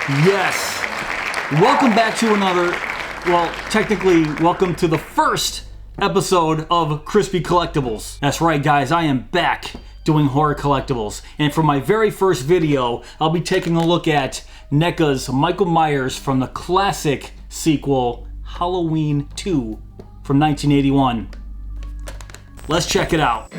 Yes. Welcome back to another, well, technically, welcome to the first episode of Crispy Collectibles. That's right, guys, I am back doing horror collectibles. And for my very first video, I'll be taking a look at Neca's Michael Myers from the classic sequel, Halloween 2 from 1981. Let's check it out.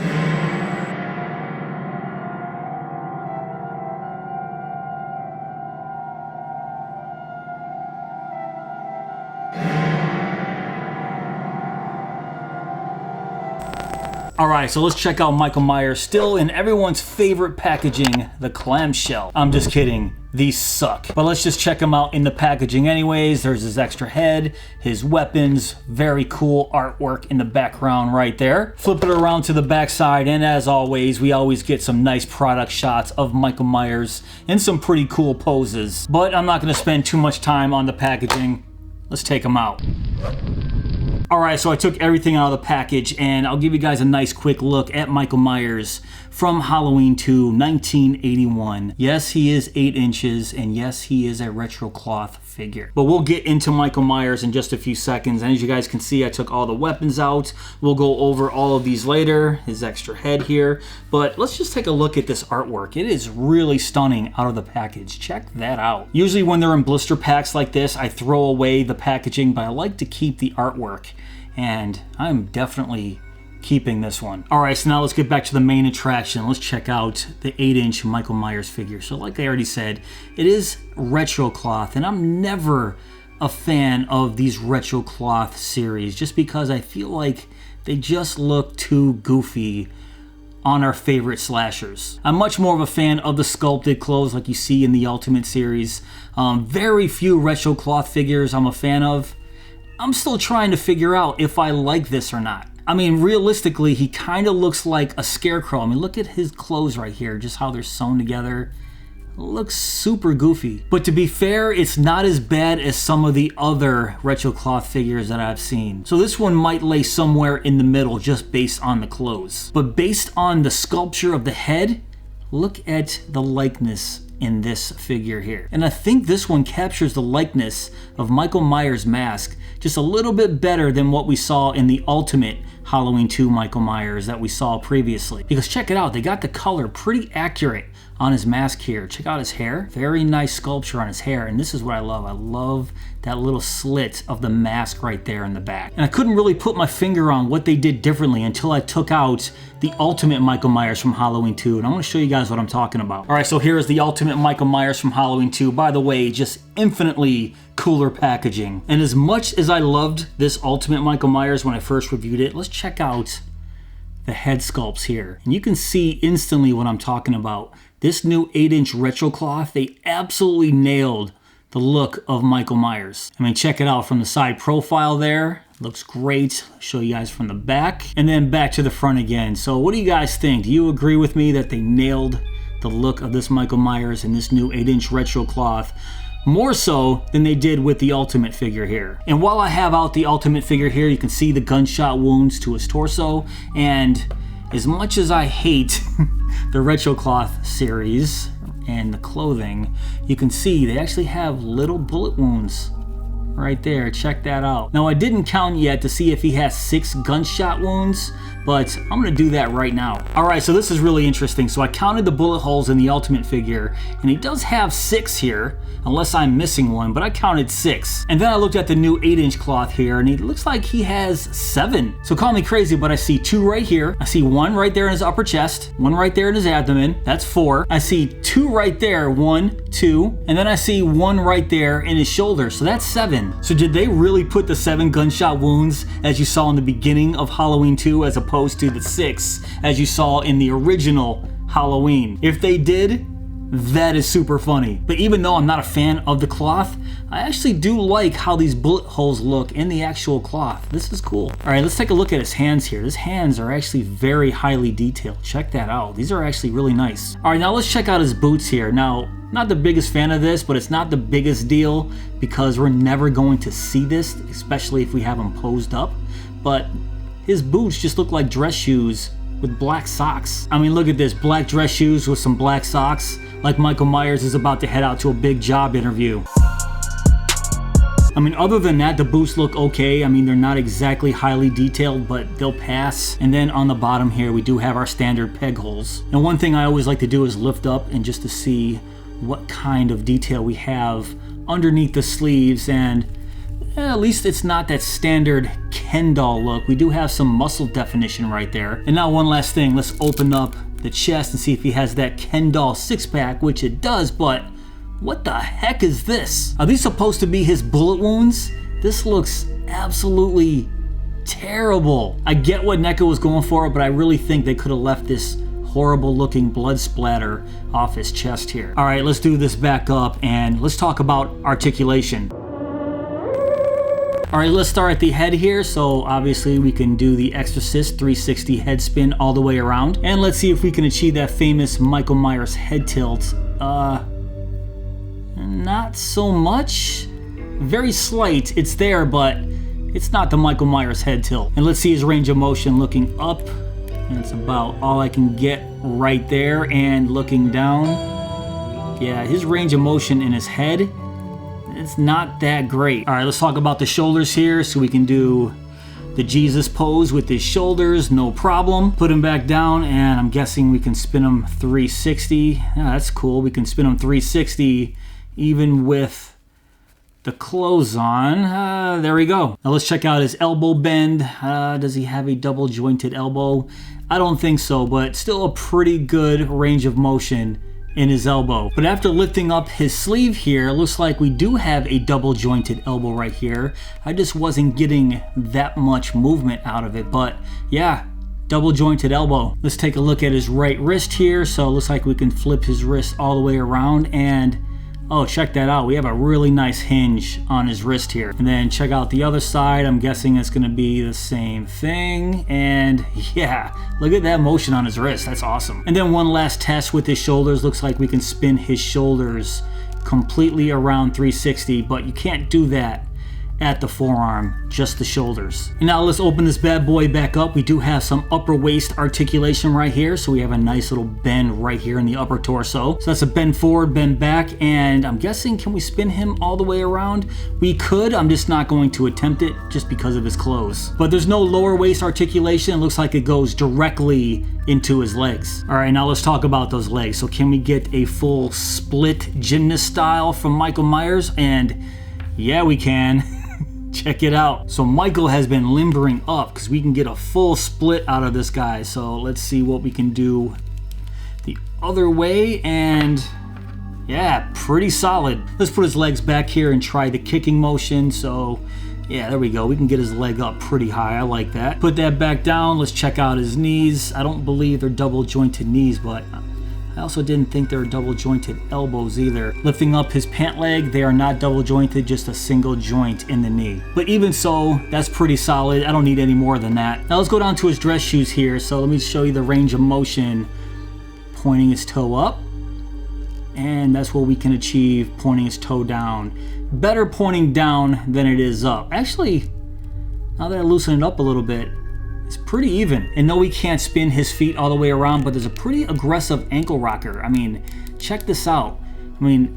Alright, so let's check out Michael Myers, still in everyone's favorite packaging, the Clamshell. I'm just kidding, these suck. But let's just check them out in the packaging anyways. There's his extra head, his weapons, very cool artwork in the background right there. Flip it around to the back side, and as always, we always get some nice product shots of Michael Myers and some pretty cool poses. But I'm not going to spend too much time on the packaging. Let's take them out. Alright, so I took everything out of the package and I'll give you guys a nice quick look at Michael Myers from Halloween 2, 1981. Yes, he is 8 inches, and yes, he is a retro cloth figure. But we'll get into Michael Myers in just a few seconds. And as you guys can see, I took all the weapons out. We'll go over all of these later, his extra head here. But let's just take a look at this artwork. It is really stunning out of the package. Check that out. Usually when they're in blister packs like this, I throw away the packaging, but I like to keep the artwork. And I'm definitely keeping this one. Alright, so now let's get back to the main attraction. Let's check out the 8-inch Michael Myers figure. So like I already said, it is retro cloth, and I'm never a fan of these retro cloth series just because I feel like they just look too goofy on our favorite slashers. I'm much more of a fan of the sculpted clothes like you see in the Ultimate series. Very few retro cloth figures I'm a fan of. I'm still trying to figure out if I like this or not. I mean, realistically, he kind of looks like a scarecrow. I mean, look at his clothes right here, just how they're sewn together. It looks super goofy. But to be fair, it's not as bad as some of the other retro cloth figures that I've seen. So this one might lay somewhere in the middle just based on the clothes. But based on the sculpture of the head, look at the likeness in this figure here. And I think this one captures the likeness of Michael Myers' mask just a little bit better than what we saw in the Ultimate Halloween 2 Michael Myers that we saw previously. Because check it out, they got the color pretty accurate on his mask here. Check out his hair. Very nice sculpture on his hair, and this is what I love. I love that little slit of the mask right there in the back. And I couldn't really put my finger on what they did differently until I took out the Ultimate Michael Myers from Halloween 2, and I want to show you guys what I'm talking about. Alright, so here is the Ultimate Michael Myers from Halloween 2. By the way, just infinitely cooler packaging. And as much as I loved this Ultimate Michael Myers when I first reviewed it, let's check out the head sculpts here. And you can see instantly what I'm talking about. This new 8-inch retro cloth, they absolutely nailed the look of Michael Myers. I mean, check it out from the side profile there. Looks great. I'll show you guys from the back and then back to the front again. So what do you guys think? Do you agree with me that they nailed the look of this Michael Myers in this new 8-inch retro cloth? More so than they did with the Ultimate figure here. And while I have out the Ultimate figure here, you can see the gunshot wounds to his torso. And as much as I hate the retro cloth series and the clothing, you can see they actually have little bullet wounds right there. Check that out. Now I didn't count yet to see if he has 6 gunshot wounds, but I'm gonna do that right now. Alright, so this is really interesting. So I counted the bullet holes in the Ultimate figure, and he does have 6 here, unless I'm missing one, but I counted 6. And then I looked at the new 8-inch cloth here, and it looks like he has 7. So call me crazy, but I see 2 right here. I see 1 right there in his upper chest, 1 right there in his abdomen, that's 4. I see 2 right there, 1, 2, and then I see 1 right there in his shoulder, so that's 7. So did they really put the 7 gunshot wounds as you saw in the beginning of Halloween 2 as opposed to the 6 as you saw in the original Halloween? If they did, that is super funny. But even though I'm not a fan of the cloth, I actually do like how these bullet holes look in the actual cloth. This is cool. All right, let's take a look at his hands here. His hands are actually very highly detailed. Check that out. These are actually really nice. All right, now let's check out his boots here. Now, not the biggest fan of this, but it's not the biggest deal because we're never going to see this, especially if we have him posed up. But his boots just look like dress shoes with black socks. I mean, look at this, black dress shoes with some black socks, like Michael Myers is about to head out to a big job interview. I mean, other than that, the boots look okay. I mean, they're not exactly highly detailed, but they'll pass. And then on the bottom here, we do have our standard peg holes. And one thing I always like to do is lift up and just to see what kind of detail we have underneath the sleeves. And at least it's not that standard Ken doll look. We do have some muscle definition right there. And now one last thing, let's open up the chest and see if he has that Ken doll six-pack, which it does, but what the heck is this? Are these supposed to be his bullet wounds? This looks absolutely terrible. I get what Neca was going for, but I really think they could have left this horrible looking blood splatter off his chest here. All right, let's do this back up and let's talk about articulation. All right, let's start at the head here. So obviously we can do the Exorcist 360 head spin all the way around. And let's see if we can achieve that famous Michael Myers head tilt. Not so much. Very slight, it's there, but it's not the Michael Myers head tilt. And let's see his range of motion looking up. And it's about all I can get right there. And looking down, yeah, his range of motion in his head, it's not that great. All right, let's talk about the shoulders here. So we can do the Jesus pose with his shoulders, no problem. Put him back down, and I'm guessing we can spin him 360. Yeah, that's cool. We can spin him 360 even with the clothes on. There we go. Now let's check out his elbow bend. Does he have a double jointed elbow? I don't think so, but still a pretty good range of motion in his elbow. But after lifting up his sleeve here, it looks like we do have a double jointed elbow right here. I just wasn't getting that much movement out of it, but yeah, double jointed elbow. Let's take a look at his right wrist here. So it looks like we can flip his wrist all the way around, and oh, check that out. We have a really nice hinge on his wrist here. And then check out the other side. I'm guessing it's gonna be the same thing. And yeah, look at that motion on his wrist. That's awesome. And then one last test with his shoulders. Looks like we can spin his shoulders completely around 360, but you can't do that at the forearm, just the shoulders. And now let's open this bad boy back up. We do have some upper waist articulation right here. So we have a nice little bend right here in the upper torso. So that's a bend forward, bend back. And I'm guessing, can we spin him all the way around? We could, I'm just not going to attempt it just because of his clothes. But there's no lower waist articulation. It looks like it goes directly into his legs. All right, now let's talk about those legs. So can we get a full split gymnast style from Michael Myers? And yeah, we can. Check it out. So Michael has been limbering up because we can get a full split out of this guy. So let's see what we can do the other way. And yeah, pretty solid. Let's put his legs back here and try the kicking motion. So yeah, there we go. We can get his leg up pretty high. I like that. Put that back down. Let's check out his knees. I don't believe they're double jointed knees, but I also didn't think they were double jointed elbows either. Lifting up his pant leg, they are not double jointed, just a single joint in the knee. But even so, that's pretty solid. I don't need any more than that. Now let's go down to his dress shoes here. So let me show you the range of motion. Pointing his toe up, and that's what we can achieve pointing his toe down. Better pointing down than it is up. Actually, now that I loosen it up a little bit, it's pretty even. And no, we can't spin his feet all the way around, but there's a pretty aggressive ankle rocker. I mean, check this out. I mean,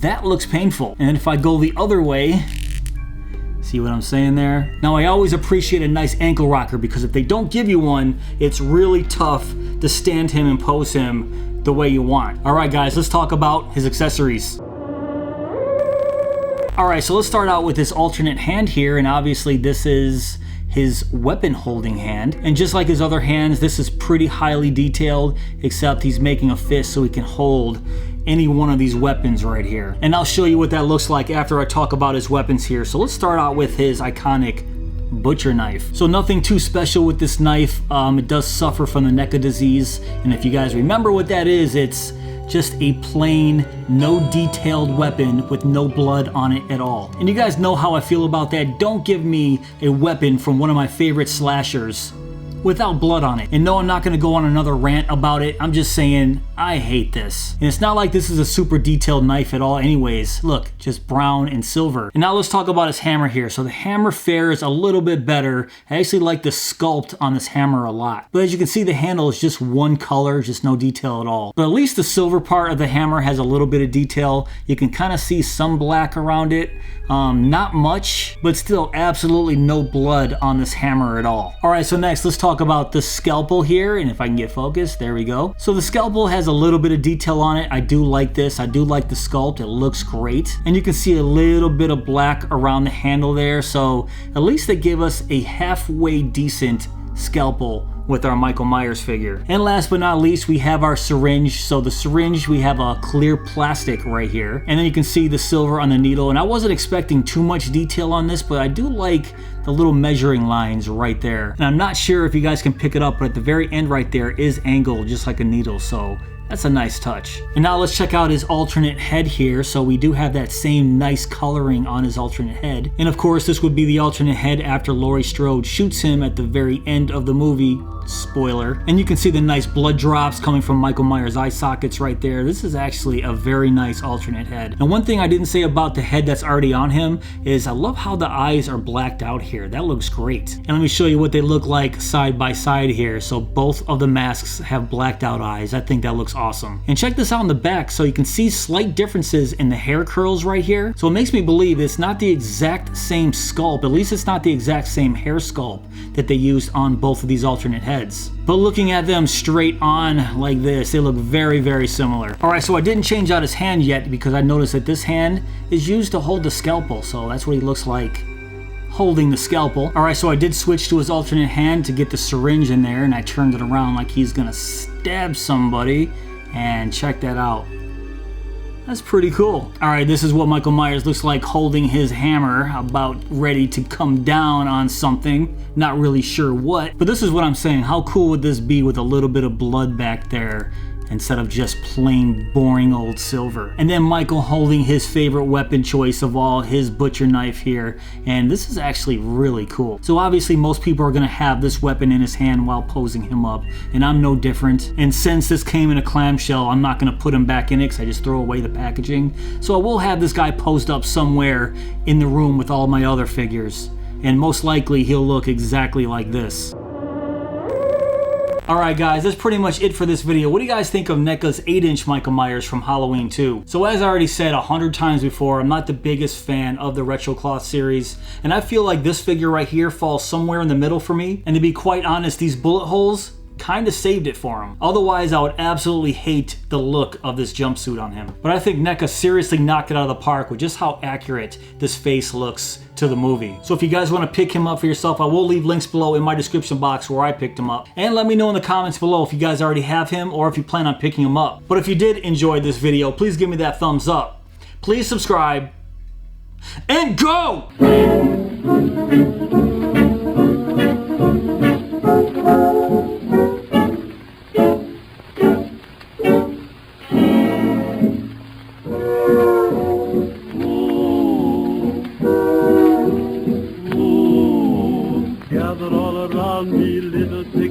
that looks painful. And if I go the other way, see what I'm saying there? Now, I always appreciate a nice ankle rocker because if they don't give you one, it's really tough to stand him and pose him the way you want. All right, guys, let's talk about his accessories. All right, so let's start out with this alternate hand here. And obviously this is his weapon holding hand. And just like his other hands, this is pretty highly detailed, except he's making a fist so he can hold any one of these weapons right here. And I'll show you what that looks like after I talk about his weapons here. So let's start out with his iconic butcher knife. So nothing too special with this knife. It does suffer from the Neca disease. And if you guys remember what that is, it's just a plain, no detailed weapon with no blood on it at all. And you guys know how I feel about that. Don't give me a weapon from one of my favorite slashers without blood on it. And no, I'm not gonna go on another rant about it. I'm just saying, I hate this. And it's not like this is a super detailed knife at all anyways. Look, just brown and silver. And now let's talk about his hammer here. So the hammer fares a little bit better. I actually like the sculpt on this hammer a lot. But as you can see, the handle is just one color, just no detail at all. But at least the silver part of the hammer has a little bit of detail. You can kind of see some black around it. Not much, but still absolutely no blood on this hammer at all. All right, so next let's talk about the scalpel here. And if I can get focused, there we go. So the scalpel has a little bit of detail on it. I do like this. I do like the sculpt. It looks great. And you can see a little bit of black around the handle there. So at least they give us a halfway decent scalpel with our Michael Myers figure. And last but not least, we have our syringe. So the syringe, we have a clear plastic right here. And then you can see the silver on the needle. And I wasn't expecting too much detail on this, but I do like the little measuring lines right there. And I'm not sure if you guys can pick it up, but at the very end right there is angled just like a needle. So that's a nice touch. And now let's check out his alternate head here. So we do have that same nice coloring on his alternate head. And of course, this would be the alternate head after Laurie Strode shoots him at the very end of the movie. Spoiler. And you can see the nice blood drops coming from Michael Myers' eye sockets right there. This is actually a very nice alternate head. And one thing I didn't say about the head that's already on him is I love how the eyes are blacked out here. That looks great. And let me show you what they look like side by side here. So both of the masks have blacked out eyes. I think that looks awesome. And check this out in the back. So you can see slight differences in the hair curls right here. So it makes me believe it's not the exact same sculpt. At least it's not the exact same hair sculpt that they used on both of these alternate heads. But looking at them straight on like this, they look very, very similar. All right, so I didn't change out his hand yet because I noticed that this hand is used to hold the scalpel. So that's what he looks like holding the scalpel. All right, so I did switch to his alternate hand to get the syringe in there, and I turned it around like he's gonna stab somebody. And check that out. That's pretty cool. All right, this is what Michael Myers looks like holding his hammer, about ready to come down on something. Not really sure what, but this is what I'm saying. How cool would this be with a little bit of blood back there instead of just plain boring old silver? And then Michael holding his favorite weapon choice of all, his butcher knife here. And this is actually really cool. So obviously most people are gonna have this weapon in his hand while posing him up, and I'm no different. And since this came in a clamshell, I'm not gonna put him back in it because I just throw away the packaging. So I will have this guy posed up somewhere in the room with all my other figures. And most likely he'll look exactly like this. Alright guys, that's pretty much it for this video. What do you guys think of Neca's 8-inch Michael Myers from Halloween 2? So as I already said 100 times before, I'm not the biggest fan of the Retro Cloth series, and I feel like this figure right here falls somewhere in the middle for me. And to be quite honest, these bullet holes kind of saved it for him. Otherwise, I would absolutely hate the look of this jumpsuit on him. But I think Neca seriously knocked it out of the park with just how accurate this face looks to the movie. So if you guys want to pick him up for yourself, I will leave links below in my description box where I picked him up. And let me know in the comments below if you guys already have him or if you plan on picking him up. But if you did enjoy this video, please give me that thumbs up. Please subscribe and go!